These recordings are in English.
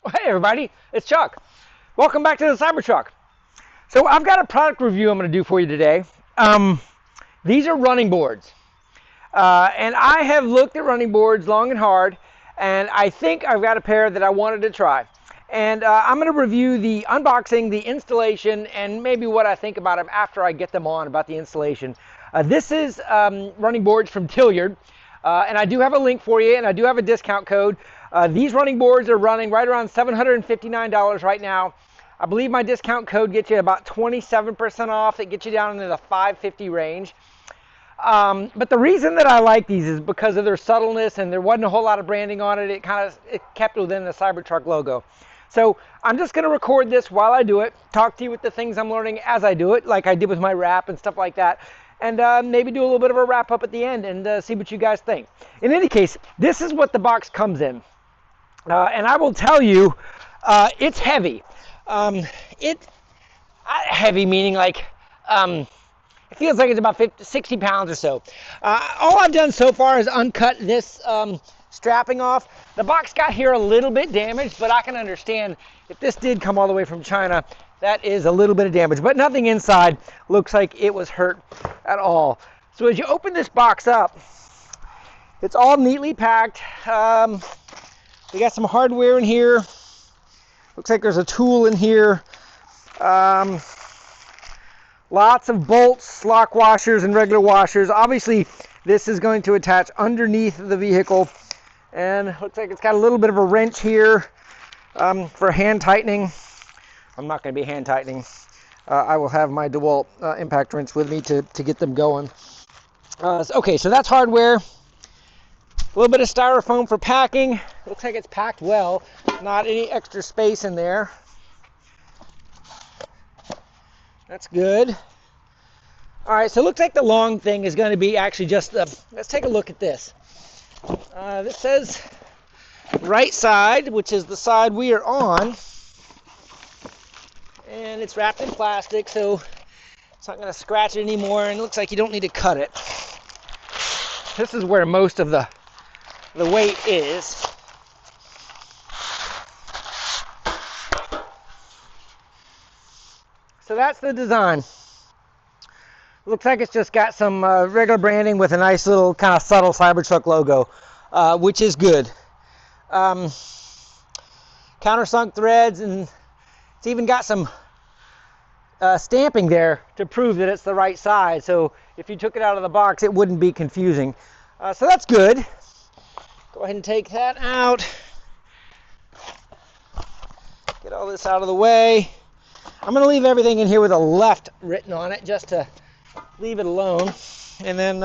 Well, hey everybody, it's Chuck. Welcome back to the Cybertruck. So I've got a product review I'm going to do for you today. These are running boards. And I have looked at running boards long and hard, and I think I've got a pair that I wanted to try. And I'm going to review the unboxing, the installation, and maybe what I think about them after I get them on, about the installation. This is running boards from Tlyard. And I do have a link for you, and I do have a discount code. These running boards are running right around $759 right now. I believe my discount code gets you about 27% off. It gets you down into the $550 range. But the reason that I like these is because of their subtleness, and there wasn't a whole lot of branding on it. It kept within the Cybertruck logo. So I'm just going to record this while I do it, talk to you with the things I'm learning as I do it, like I did with my wrap and stuff like that. And maybe do a little bit of a wrap up at the end and see what you guys think. In any case, this is what the box comes in. And I will tell you, it's heavy. Heavy meaning like, it feels like it's about 60 pounds or so. All I've done so far is uncut this strapping off. The box got here a little bit damaged, but I can understand if this did come all the way from China, that is a little bit of damage, but nothing inside looks like it was hurt at all. So as you open this box up, it's all neatly packed. We got some hardware in here. Looks like there's a tool in here. Lots of bolts, lock washers, and regular washers. Obviously, this is going to attach underneath the vehicle. And looks like it's got a little bit of a wrench here for hand tightening. I'm not going to be hand tightening. I will have my DeWalt impact wrench with me to get them going. Okay, so that's hardware. A little bit of styrofoam for packing. Looks like it's packed well. Not any extra space in there. That's good. All right, so it looks like the long thing is going to be actually just let's take a look at this. This says right side, which is the side we are on. And it's wrapped in plastic, so it's not going to scratch it anymore, and it looks like you don't need to cut it. This is where most of the weight is. So that's the design. Looks like it's just got some regular branding with a nice little kind of subtle Cybertruck logo, which is good. Countersunk threads, and it's even got some stamping there to prove that it's the right size. So if you took it out of the box, it wouldn't be confusing. So that's good. Go ahead and take that out. Get all this out of the way. I'm going to leave everything in here with a left written on it just to leave it alone. And then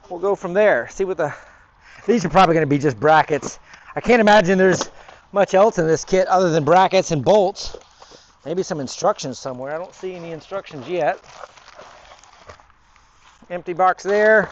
we'll go from there. See what these are probably going to be just brackets. I can't imagine there's much else in this kit other than brackets and bolts. Maybe some instructions somewhere. I don't see any instructions yet. Empty box there.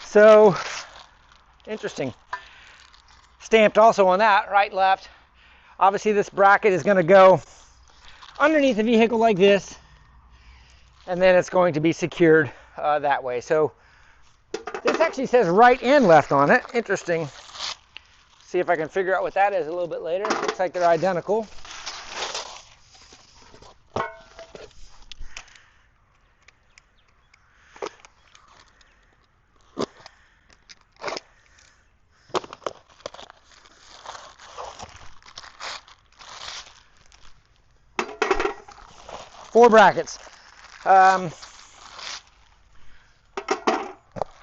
So, interesting. Stamped also on that, right, left. Obviously this bracket is going to go underneath the vehicle like this, and then it's going to be secured that way. So, this actually says right and left on it. Interesting. See if I can figure out what that is a little bit later. Looks like they're identical. Four brackets.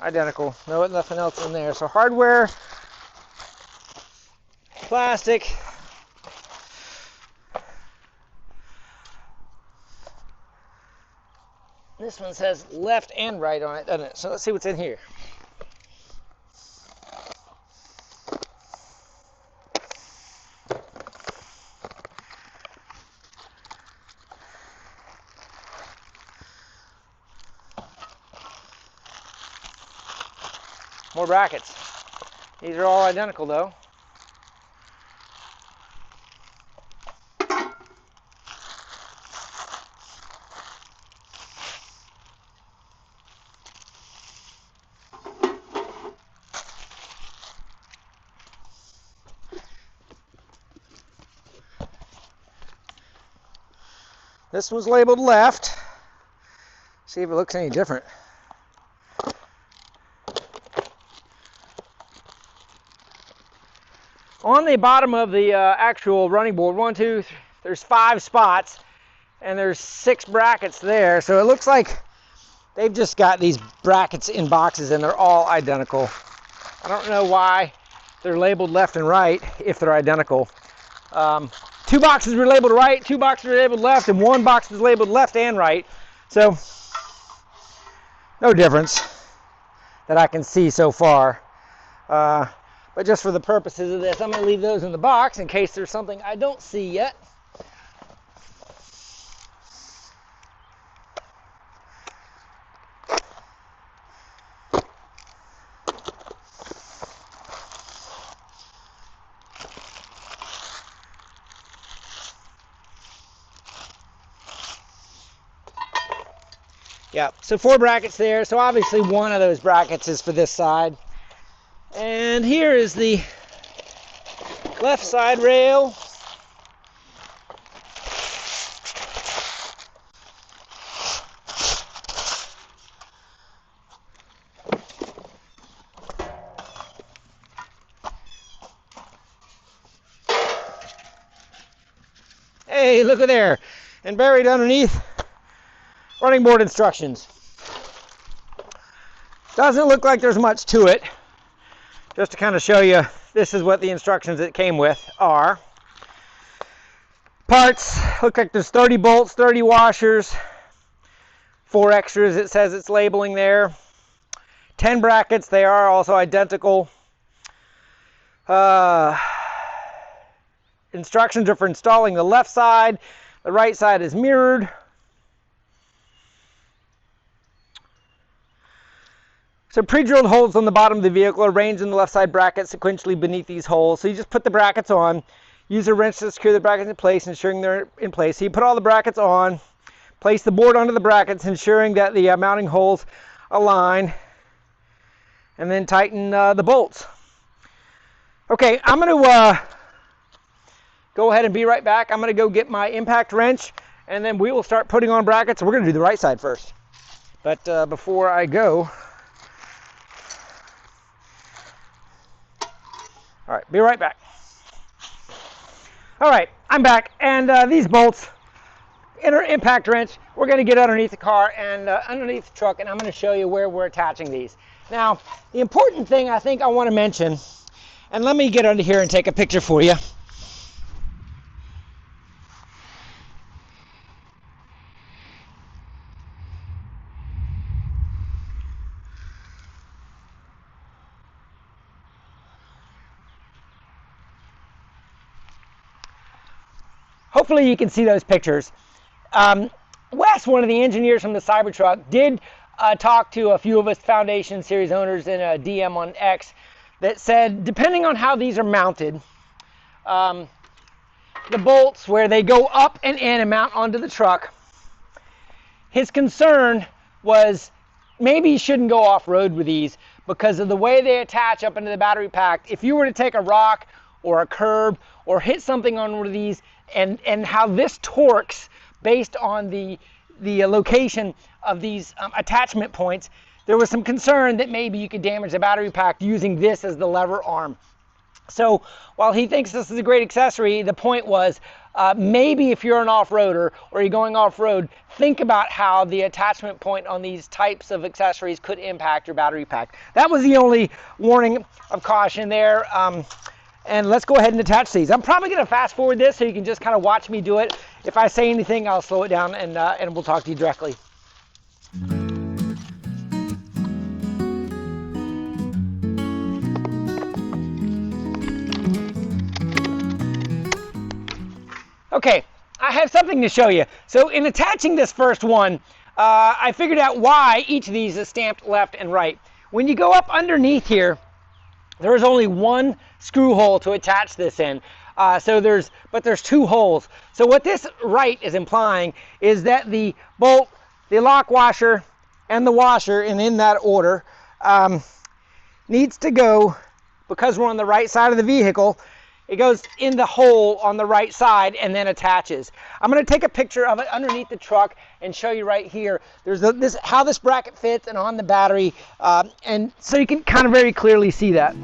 Identical. No, nothing else in there. So hardware, plastic, this one says left and right on it, doesn't it? So let's see what's in here. More brackets. These are all identical though. This one's labeled left. See if it looks any different. On the bottom of the actual running board, there's 5 spots, and there's 6 brackets there. So it looks like they've just got these brackets in boxes, and they're all identical. I don't know why they're labeled left and right if they're identical. 2 boxes were labeled right, 2 boxes were labeled left, and 1 box was labeled left and right. So no difference that I can see so far. But just for the purposes of this, I'm going to leave those in the box in case there's something I don't see yet. Yeah, so 4 brackets there. So obviously one of those brackets is for this side. And here is the left side rail. Hey, look at there. And buried underneath, running board instructions. Doesn't look like there's much to it. Just to kind of show you, this is what the instructions it came with are. Parts, look like there's 30 bolts, 30 washers, 4 extras, it says it's labeling there. 10 brackets, they are also identical. Instructions are for installing the left side. The right side is mirrored. So pre-drilled holes on the bottom of the vehicle are arranged in the left side bracket sequentially beneath these holes. So you just put the brackets on, use a wrench to secure the brackets in place, ensuring they're in place. So you put all the brackets on, place the board onto the brackets, ensuring that the mounting holes align, and then tighten the bolts. Okay, I'm going to go ahead and be right back. I'm going to go get my impact wrench, and then we will start putting on brackets. We're going to do the right side first. But before I go, all right, be right back. All right, I'm back, and these bolts, inner impact wrench, we're going to get underneath the car and underneath the truck, and I'm going to show you where we're attaching these. Now, the important thing I think I want to mention, and let me get under here and take a picture for you. Hopefully you can see those pictures. Wes, one of the engineers from the Cybertruck, did talk to a few of us Foundation Series owners in a DM on X that said, depending on how these are mounted, the bolts where they go up and in and mount onto the truck, his concern was maybe you shouldn't go off-road with these because of the way they attach up into the battery pack. If you were to take a rock or a curb or hit something on one of these, and how this torques based on the location of these attachment points, there was some concern that maybe you could damage the battery pack using this as the lever arm. So while he thinks this is a great accessory, the point was maybe if you're an off-roader or you're going off-road, think about how the attachment point on these types of accessories could impact your battery pack. That was the only warning of caution there. And let's go ahead and attach these. I'm probably going to fast forward this so you can just kind of watch me do it. If I say anything, I'll slow it down and we'll talk to you directly. Okay, I have something to show you. So in attaching this first one, I figured out why each of these is stamped left and right. When you go up underneath here, there is only one screw hole to attach this in. But there's 2 holes. So what this right is implying is that the bolt, the lock washer, and the washer, and in that order, needs to go, because we're on the right side of the vehicle, it goes in the hole on the right side and then attaches. I'm going to take a picture of it underneath the truck and show you right here. There's how this bracket fits and on the battery, and so you can kind of very clearly see that.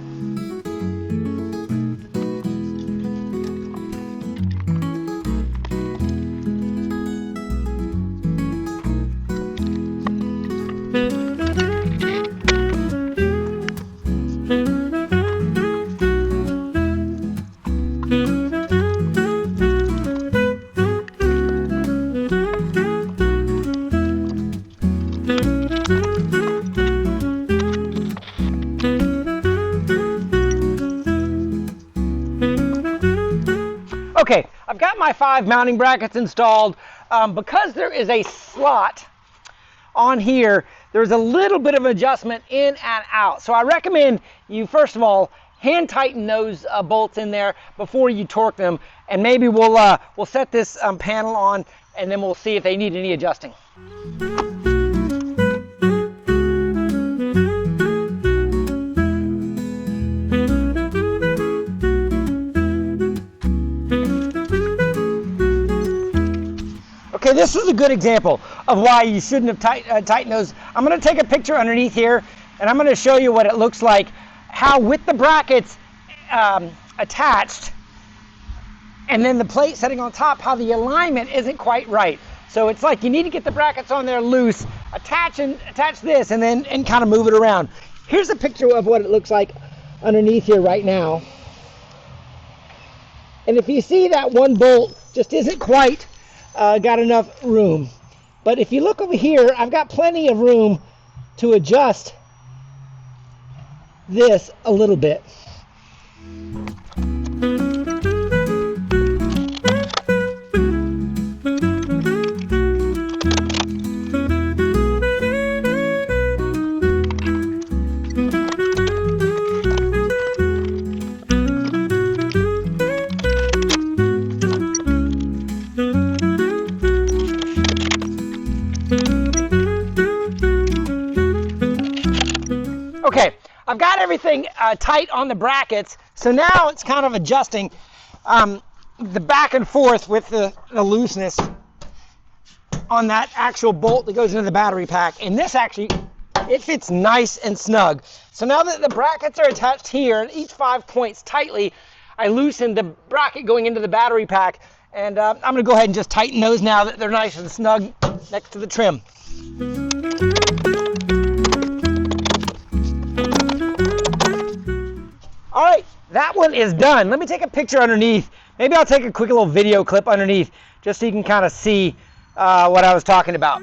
Okay, I've got my 5 mounting brackets installed. Because there is a slot on here, there's a little bit of adjustment in and out. So I recommend you, first of all, hand tighten those bolts in there before you torque them, and maybe we'll set this panel on and then we'll see if they need any adjusting. Okay, this is a good example of why you shouldn't have tightened those. I'm going to take a picture underneath here, and I'm going to show you what it looks like, how with the brackets attached, and then the plate sitting on top, how the alignment isn't quite right. So it's like you need to get the brackets on there loose, attach this, and then kind of move it around. Here's a picture of what it looks like underneath here right now. And if you see that one bolt just isn't quite got enough room. But if you look over here, I've got plenty of room to adjust this a little bit. Okay, I've got everything tight on the brackets, so now it's kind of adjusting the back and forth with the looseness on that actual bolt that goes into the battery pack. And this actually, it fits nice and snug. So now that the brackets are attached here, and each 5 points tightly, I loosened the bracket going into the battery pack, and I'm going to go ahead and just tighten those now that they're nice and snug next to the trim. All right, that one is done. Let me take a picture underneath. Maybe I'll take a quick little video clip underneath just so you can kind of see what I was talking about.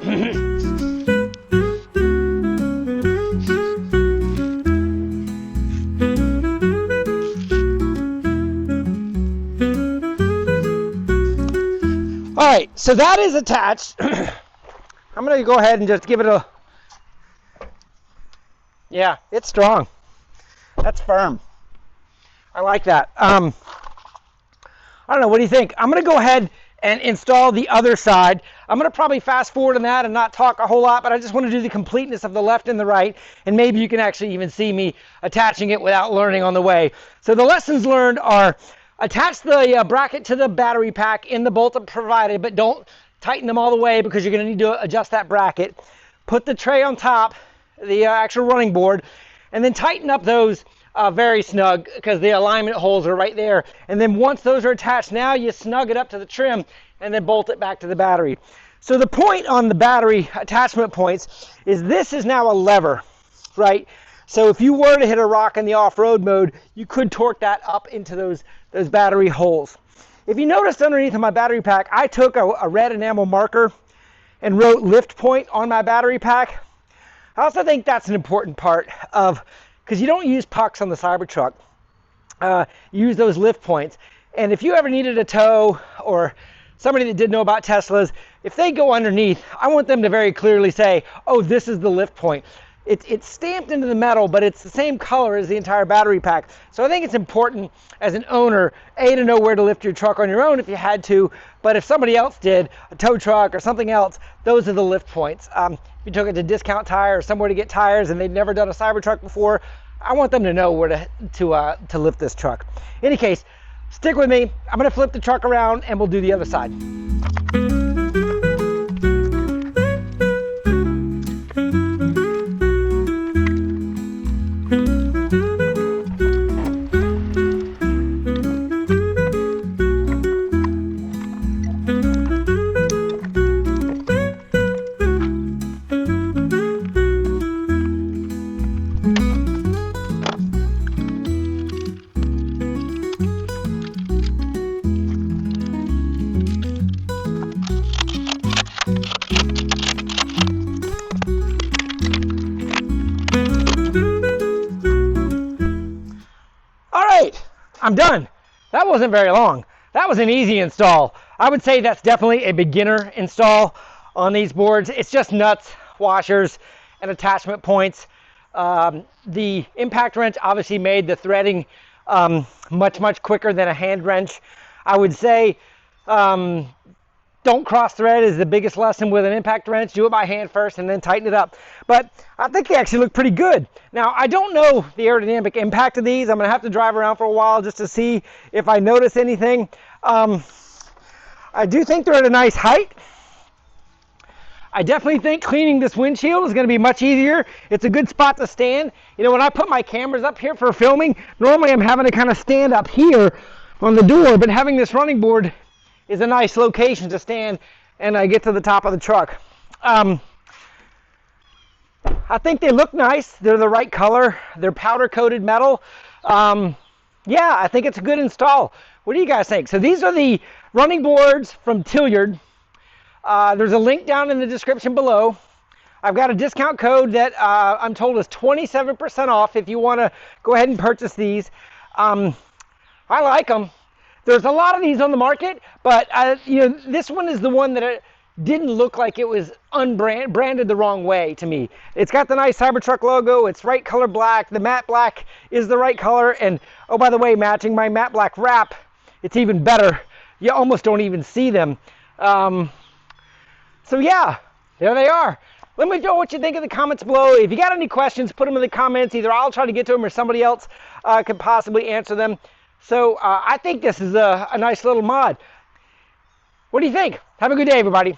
All right, so that is attached. I'm going to go ahead and just give it a... Yeah, it's strong. That's firm. I like that. I don't know, what do you think? I'm going to go ahead and install the other side. I'm going to probably fast forward on that and not talk a whole lot, but I just want to do the completeness of the left and the right, and maybe you can actually even see me attaching it without learning on the way. So the lessons learned are: attach the bracket to the battery pack in the bolt provided, but don't tighten them all the way because you're going to need to adjust that bracket. Put the tray on top, the actual running board, and then tighten up those very snug because the alignment holes are right there. And then once those are attached, now you snug it up to the trim and then bolt it back to the battery. So the point on the battery attachment points is this is now a lever, right? So if you were to hit a rock in the off-road mode, you could torque that up into those battery holes. If you noticed underneath of my battery pack, I took a red enamel marker and wrote lift point on my battery pack. I also think that's an important part of, because you don't use pucks on the Cybertruck. You use those lift points. And if you ever needed a tow, or somebody that didn't know about Teslas, if they go underneath, I want them to very clearly say, oh, this is the lift point. It's stamped into the metal, but it's the same color as the entire battery pack. So I think it's important as an owner, A, to know where to lift your truck on your own if you had to, but if somebody else did, a tow truck or something else, those are the lift points. If you took it to Discount Tire or somewhere to get tires and they'd never done a Cybertruck before, I want them to know where to lift this truck. In any case, Stick with me. I'm going to flip the truck around and we'll do the other side. I'm done. That wasn't very long. That was an easy install. I would say that's definitely a beginner install on these boards. It's just nuts, washers, and attachment points. The impact wrench obviously made the threading much quicker than a hand wrench. I would say don't cross thread is the biggest lesson with an impact wrench. Do it by hand first and then tighten it up. But I think they actually look pretty good. Now, I don't know the aerodynamic impact of these. I'm going to have to drive around for a while just to see if I notice anything. I do think they're at a nice height. I definitely think cleaning this windshield is going to be much easier. It's a good spot to stand. You know, when I put my cameras up here for filming, normally I'm having to kind of stand up here on the door, but having this running board is a nice location to stand and I get to the top of the truck. I think they look nice. They're the right color. They're powder coated metal. Yeah, I think it's a good install. What do you guys think? So these are the running boards from Tlyard. There's a link down in the description below. I've got a discount code that I'm told is 27% off if you want to go ahead and purchase these. I like them. There's a lot of these on the market, but you know, this one is the one that didn't look like it was branded the wrong way to me. It's got the nice Cybertruck logo. It's right color black. The matte black is the right color. And oh, by the way, matching my matte black wrap, it's even better. You almost don't even see them. So yeah, there they are. Let me know what you think in the comments below. If you got any questions, put them in the comments. Either I'll try to get to them or somebody else could possibly answer them. So I think this is a nice little mod. What do you think? Have a good day, everybody.